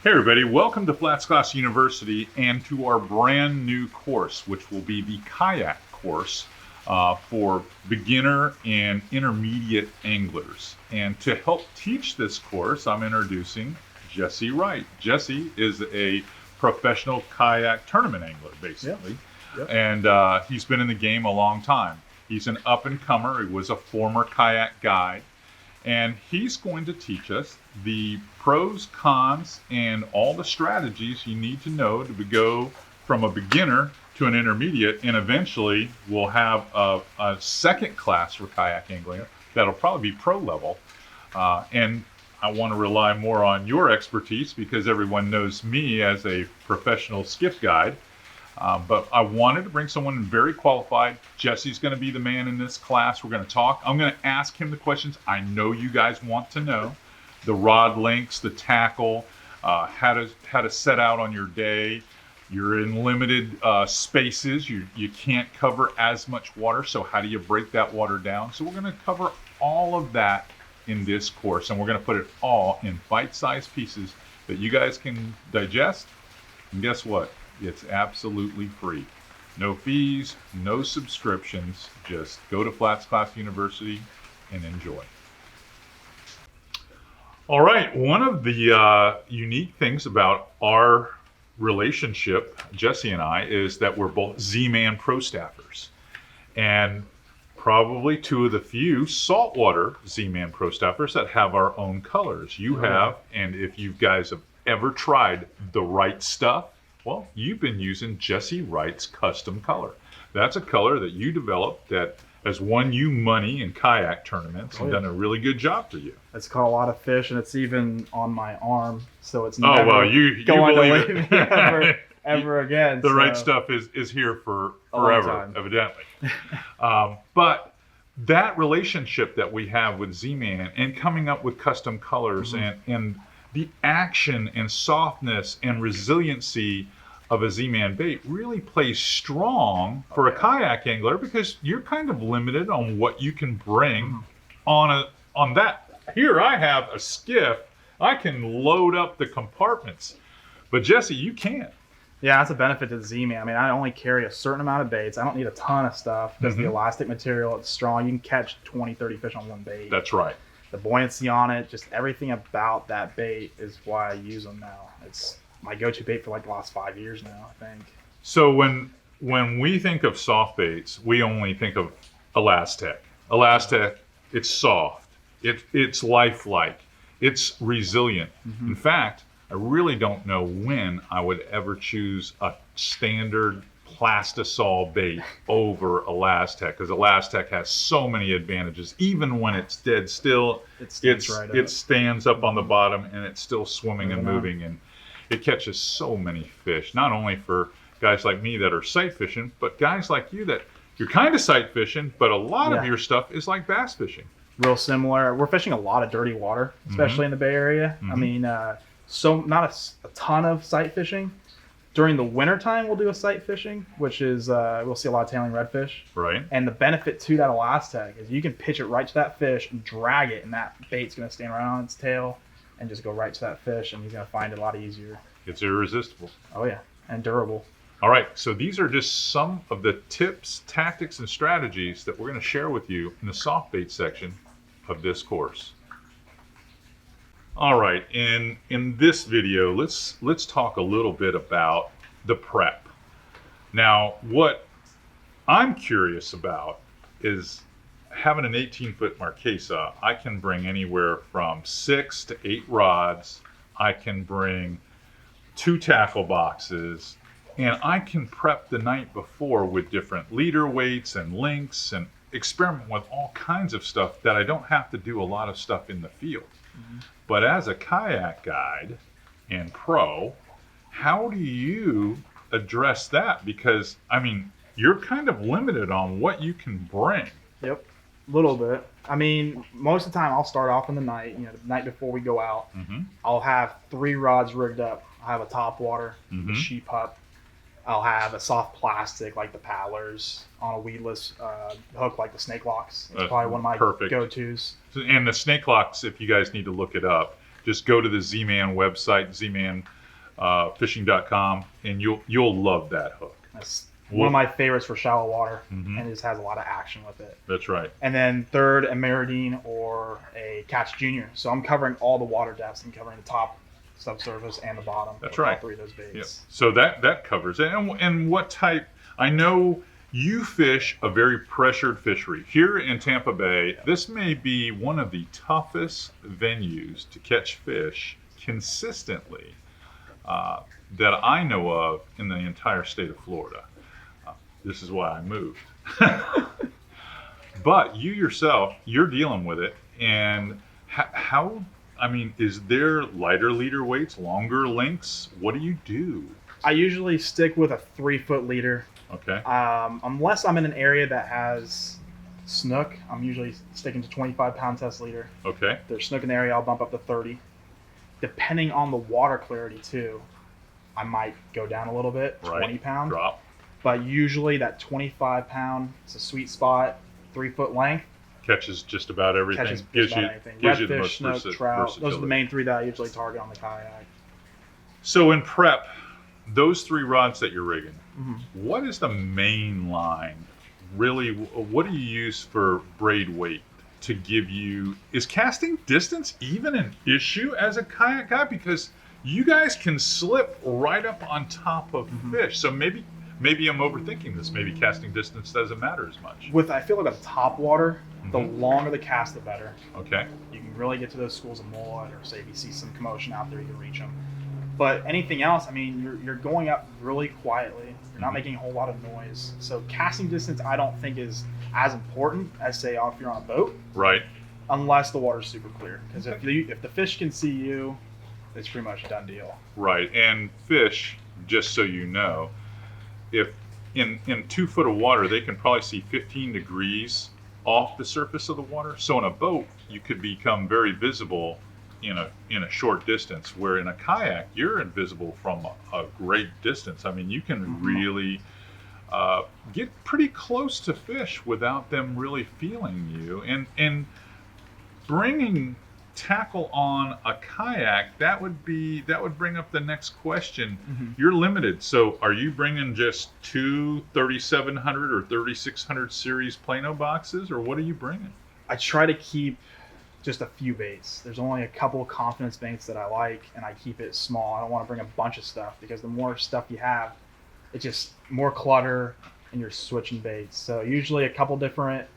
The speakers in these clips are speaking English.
Hey everybody, welcome to Flats Class University and to our brand new course, which will be the Kayak course for beginner and intermediate anglers. And to help teach this course, I'm introducing Jesse Wright. Jesse is a professional kayak tournament angler, basically. Yep. And he's been in the game a long time. He's an up-and-comer. He was a former kayak guide. And he's going to teach us the pros, cons, and all the strategies you need to know to go from a beginner to an intermediate. And eventually we'll have a second class for kayak angling that'll probably be pro level. And I want to rely more on your expertise because everyone knows me as a professional skiff guide. But I wanted to bring someone very qualified. Jesse's going to be the man in this class. We're going to talk. I'm going to ask him the questions I know you guys want to know. The rod lengths, the tackle, how to set out on your day. You're in limited spaces. You can't cover as much water, so how do you break that water down? So we're going to cover all of that in this course, and we're going to put it all in bite-sized pieces that you guys can digest. And guess what? It's absolutely free. No fees, no subscriptions. Just go to Flats Class University and enjoy. All right, one of the unique things about our relationship, Jesse and I, is that we're both Z-Man pro staffers. And probably two of the few saltwater Z-Man pro staffers that have our own colors. You have, and if you guys have ever tried the right stuff, well, you've been using Jesse Wright's custom color. That's a color that you developed that has won you money in kayak tournaments and done a really good job for you. It's caught a lot of fish, and it's even on my arm, so it's never you going to leave me ever again. The right stuff is here for forever, evidently. But that relationship that we have with Z-Man and coming up with custom colors and the action and softness and resiliency of a Z-Man bait really plays strong for a kayak angler because you're kind of limited on what you can bring on that. Here I have a skiff. I can load up the compartments, but Jesse, you can't. Yeah, that's a benefit to the Z-Man. I mean, I only carry a certain amount of baits. I don't need a ton of stuff because the elastic material, it's strong. You can catch 20, 30 fish on one bait. That's right. The buoyancy on it, just everything about that bait is why I use them now. It's my go-to bait for like the last 5 years now, I think. So when we think of soft baits, we only think of Elastec. Elastec, it's soft, it's lifelike, it's resilient. In fact, I really don't know when I would ever choose a standard Plastisol bait over Elastec because Elastec has so many advantages. Even when it's dead still, it stands up on the bottom and it's still swimming and moving, and it catches so many fish. Not only for guys like me that are sight fishing, but guys like you that you're kind of sight fishing, but a lot of your stuff is like bass fishing. Real similar. We're fishing a lot of dirty water, especially in the Bay Area. I mean, so not a ton of sight fishing. During the wintertime, we'll do a sight fishing, which is, we'll see a lot of tailing redfish. Right. And the benefit to that Elastec is you can pitch it right to that fish and drag it, and that bait's going to stand right on its tail and just go right to that fish, and he's going to find it a lot easier. It's irresistible. Oh, yeah, and durable. All right, so these are just some of the tips, tactics, and strategies that we're going to share with you in the soft bait section of this course. All right, in this video, let's talk a little bit about the prep. Now, what I'm curious about is having an 18-foot Marquesa. I can bring anywhere from 6 to 8 rods. I can bring 2 tackle boxes, and I can prep the night before with different leader weights and lengths and experiment with all kinds of stuff that I don't have to do a lot of stuff in the field. But as a kayak guide and pro, how do you address that? Because, I mean, you're kind of limited on what you can bring. Yep, a little bit. I mean, most of the time I'll start off in the night, the night before we go out. I'll have 3 rods rigged up. I'll have a top water, a sheep hup. I'll have a soft plastic like the paddlers on a weedless hook like the snake locks. It's probably one of my go-tos. And the snake locks, if you guys need to look it up, just go to the Z-Man website, Z-Man fishing.com, and you'll love that hook. That's one of my favorites for shallow water, Mhm. and it just has a lot of action with it. That's right. And then third, a Meridine or a Catch Junior. So I'm covering all the water depths. I'm covering the top, subsurface, and the bottom. That's with right. All three of those baits. Yep. So that covers it. And what type? I know you fish a very pressured fishery here in Tampa Bay. This may be one of the toughest venues to catch fish consistently that I know of in the entire state of Florida. This is why I moved. But you yourself, you're dealing with it, and how? I mean, is there lighter leader weights, longer lengths? What do you do? I usually stick with a 3-foot leader. Okay. Unless I'm in an area that has snook, I'm usually sticking to 25-pound test leader. Okay. If there's snook in the area, I'll bump up to 30. Depending on the water clarity too, I might go down a little bit, 20 pound. Drop. But usually that 25-pound is a sweet spot, 3-foot length. Catches just about everything. Catches just about anything. Gives you the Redfish, most snook, trout. Those are versatility. the main three that I usually target on the kayak. So in prep, those 3 rods that you're rigging, Mm-hmm. what is the main line? Really, what do you use for braid weight to give you? Is casting distance even an issue as a kayak guy? Because you guys can slip right up on top of fish. So maybe I'm overthinking this. Maybe casting distance doesn't matter as much. I feel like on top water, the longer the cast, the better. Okay. You can really get to those schools of mullet, or say if you see some commotion out there, you can reach them. But anything else, I mean, you're going up really quietly. You're not making a whole lot of noise. So casting distance, I don't think is as important as say if you're on a boat. Right. Unless the water's super clear, because if the fish can see you, it's pretty much a done deal. Right. And fish, just so you know, if in 2 foot of water, they can probably see 15 degrees off the surface of the water. So in a boat, you could become very visible in a short distance, where in a kayak, you're invisible from a great distance. I mean, you can really get pretty close to fish without them really feeling you. And bringing tackle on a kayak, that would bring up the next question. You're limited. So are you bringing just 2 3700 or 3600 series Plano boxes, or what are you bringing? I try to keep just a few baits. There's only a couple of confidence baits that I like, and I keep it small. I don't want to bring a bunch of stuff, because the more stuff you have, it's just more clutter and you're switching baits. So usually a couple different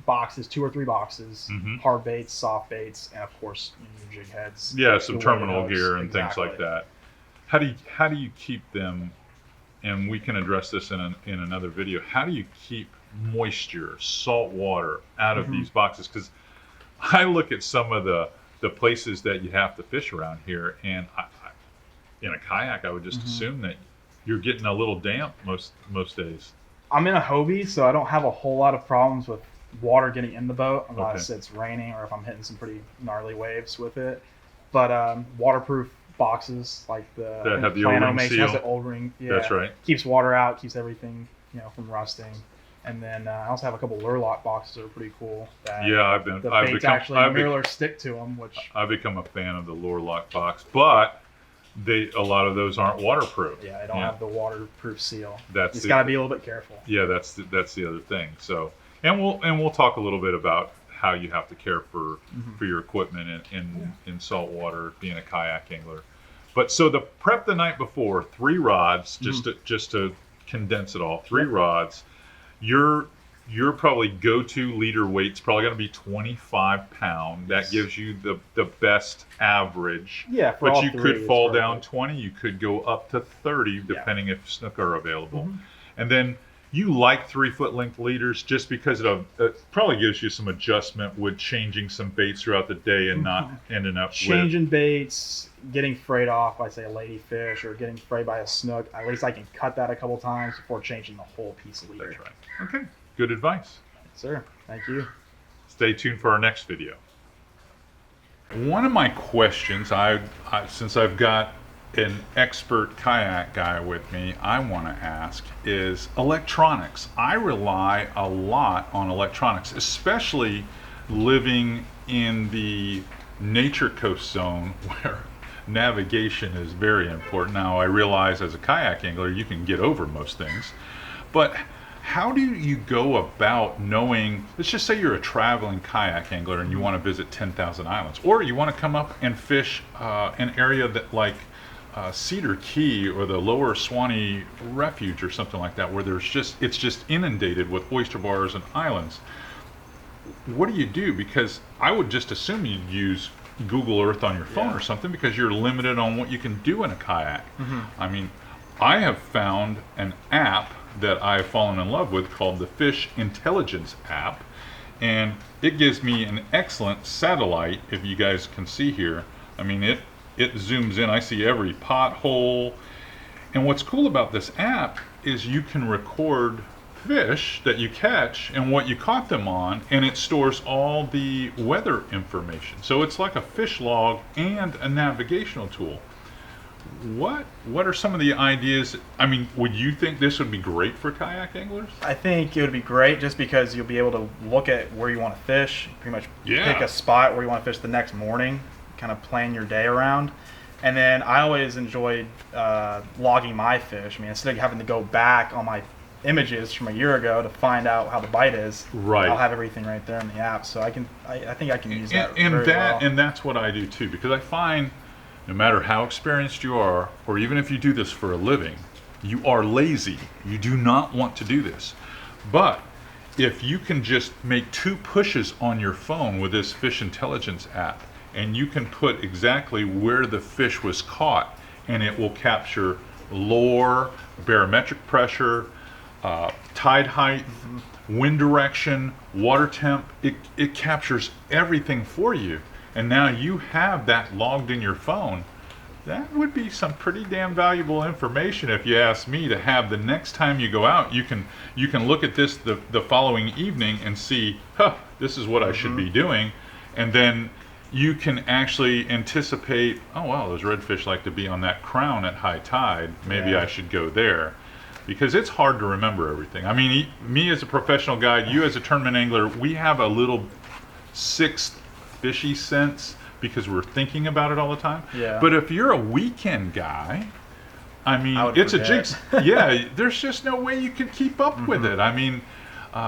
boxes, 2 or 3 boxes, hard baits, soft baits, and of course your jig heads. Yeah, some terminal hooks. gear and things like that. How do you keep them? And we can address this in another video. How do you keep moisture, salt water out of these boxes? Because I look at some of the places that you have to fish around here, and I in a kayak, I would just assume that you're getting a little damp most days. I'm in a Hobie, so I don't have a whole lot of problems with water getting in the boat unless it's raining or if I'm hitting some pretty gnarly waves with it. But waterproof boxes like That have the Plano O-ring makes seal. has the O-ring. Yeah, That's right. Keeps water out, keeps everything from rusting. And then I also have a couple lure lock boxes that are pretty cool. Yeah, the baits actually mirror stick to them, which I've become a fan of the lure lock box, but a lot of those aren't waterproof. Yeah, they don't have the waterproof seal. That's got to be a little bit careful. Yeah, that's the other thing. So, and we'll talk a little bit about how you have to care for your equipment in salt water, being a kayak angler. But so the prep the night before, 3 rods, just to condense it all, 3 rods. Your probably go-to leader weight's probably going to be 25 pound. That gives you the best average. Yeah, for but all you three, could fall it's down perfect. 20. You could go up to 30, depending if snook are available. And then you like 3-foot length leaders just because it probably gives you some adjustment with changing some baits throughout the day and not ending up changing baits, getting frayed off by say a ladyfish or getting frayed by a snook. At least I can cut that a couple times before changing the whole piece of leader. That's right. Okay, good advice. Yes, sir. Thank you. Stay tuned for our next video. One of my questions, since I've got an expert kayak guy with me, I want to ask is electronics. I rely a lot on electronics, especially living in the nature coast zone where navigation is very important. Now, I realize as a kayak angler, you can get over most things, but how do you go about knowing, let's just say you're a traveling kayak angler and you want to visit 10,000 islands, or you want to come up and fish an area that like Cedar Key or the Lower Swanee Refuge or something like that, where it's just inundated with oyster bars and islands. What do you do? Because I would just assume you'd use Google Earth on your phone or something, because you're limited on what you can do in a kayak. I mean, I have found an app that I've fallen in love with called the Fish Intelligence app, and it gives me an excellent satellite, if you guys can see here. I mean, it zooms in, I see every pothole, and what's cool about this app is you can record fish that you catch and what you caught them on, and it stores all the weather information. So it's like a fish log and a navigational tool. What are some of the ideas? I mean, would you think this would be great for kayak anglers? I think it would be great just because you'll be able to look at where you want to fish, pretty much pick a spot where you want to fish the next morning, kind of plan your day around. And then I always enjoyed logging my fish. I mean, instead of having to go back on my images from a year ago to find out how the bite is, I'll have everything right there in the app. So I think I can use that very well. And that's what I do too, because I find no matter how experienced you are, or even if you do this for a living, you are lazy. You do not want to do this. But if you can just make 2 pushes on your phone with this Fish Intelligence app, and you can put exactly where the fish was caught, and it will capture lure, barometric pressure, tide height, wind direction, water temp. It captures everything for you, and now you have that logged in your phone. That would be some pretty damn valuable information, if you ask me, to have the next time you go out. You can look at this the following evening and see, this is what I should be doing, and then you can actually anticipate, oh wow, those redfish like to be on that crown at high tide, maybe I should go there. Because it's hard to remember everything. I mean, me as a professional guide, you as a tournament angler, we have a little 6th fishy sense because we're thinking about it all the time. But if you're a weekend guy, I mean, it's a jigs. There's just no way you can keep up with it. I mean,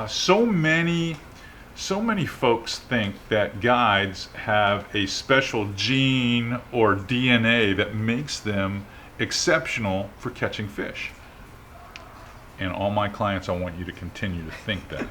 so many folks think that guides have a special gene or DNA that makes them exceptional for catching fish. And all my clients, I want you to continue to think that.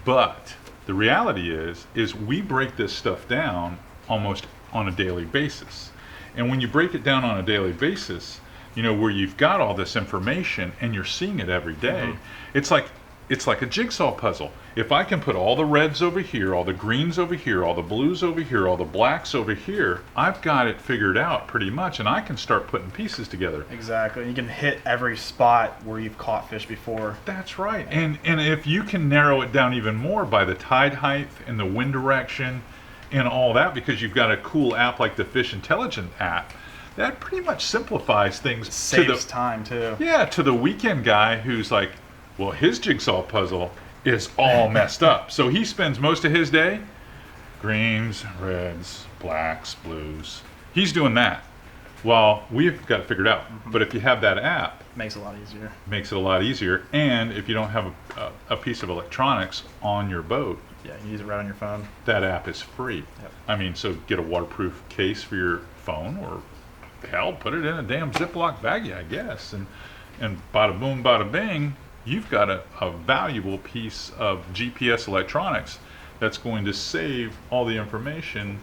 But the reality is we break this stuff down almost on a daily basis. And when you break it down on a daily basis, you know, where you've got all this information and you're seeing it every day, it's like a jigsaw puzzle. If I can put all the reds over here, all the greens over here, all the blues over here, all the blacks over here, I've got it figured out pretty much, and I can start putting pieces together. Exactly. You can hit every spot where you've caught fish before. That's right. And if you can narrow it down even more by the tide height and the wind direction and all that, because you've got a cool app like the Fish Intelligence app, that pretty much simplifies things. Saves time too. Yeah, to the weekend guy who's like, well, his jigsaw puzzle is all messed up. So he spends most of his day, greens, reds, blacks, blues. He's doing that. Well, we've got it figured out. But if you have that app, makes it a lot easier. Makes it a lot easier. And if you don't have a piece of electronics on your boat, you can use it right on your phone. That app is free. I mean, so get a waterproof case for your phone, or hell, put it in a damn Ziploc baggie, I guess. And bada boom, bada bing, you've got a valuable piece of GPS electronics that's going to save all the information.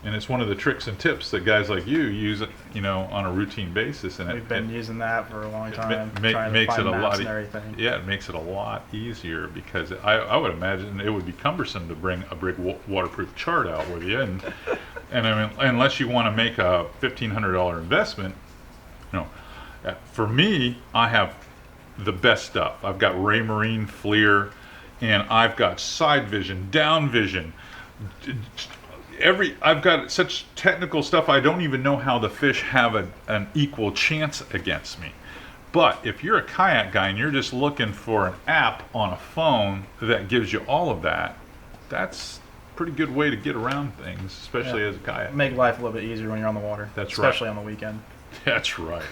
And it's one of the tricks and tips that guys like you use, you know, on a routine basis. And we've been using that for a long time. Makes it a lot. It makes it a lot easier, because I would imagine it would be cumbersome to bring a big waterproof chart out with you, and I mean, unless you want to make a $1,500 investment, you know. For me, I have the best stuff. I've got Raymarine FLIR, and I've got side vision, down vision. I've got such technical stuff, I don't even know how the fish have an equal chance against me. But if you're a kayak guy and you're just looking for an app on a phone that gives you all of that, that's pretty good way to get around things, especially as a kayak. Make life a little bit easier when you're on the water. That's right. Especially on the weekend. That's right.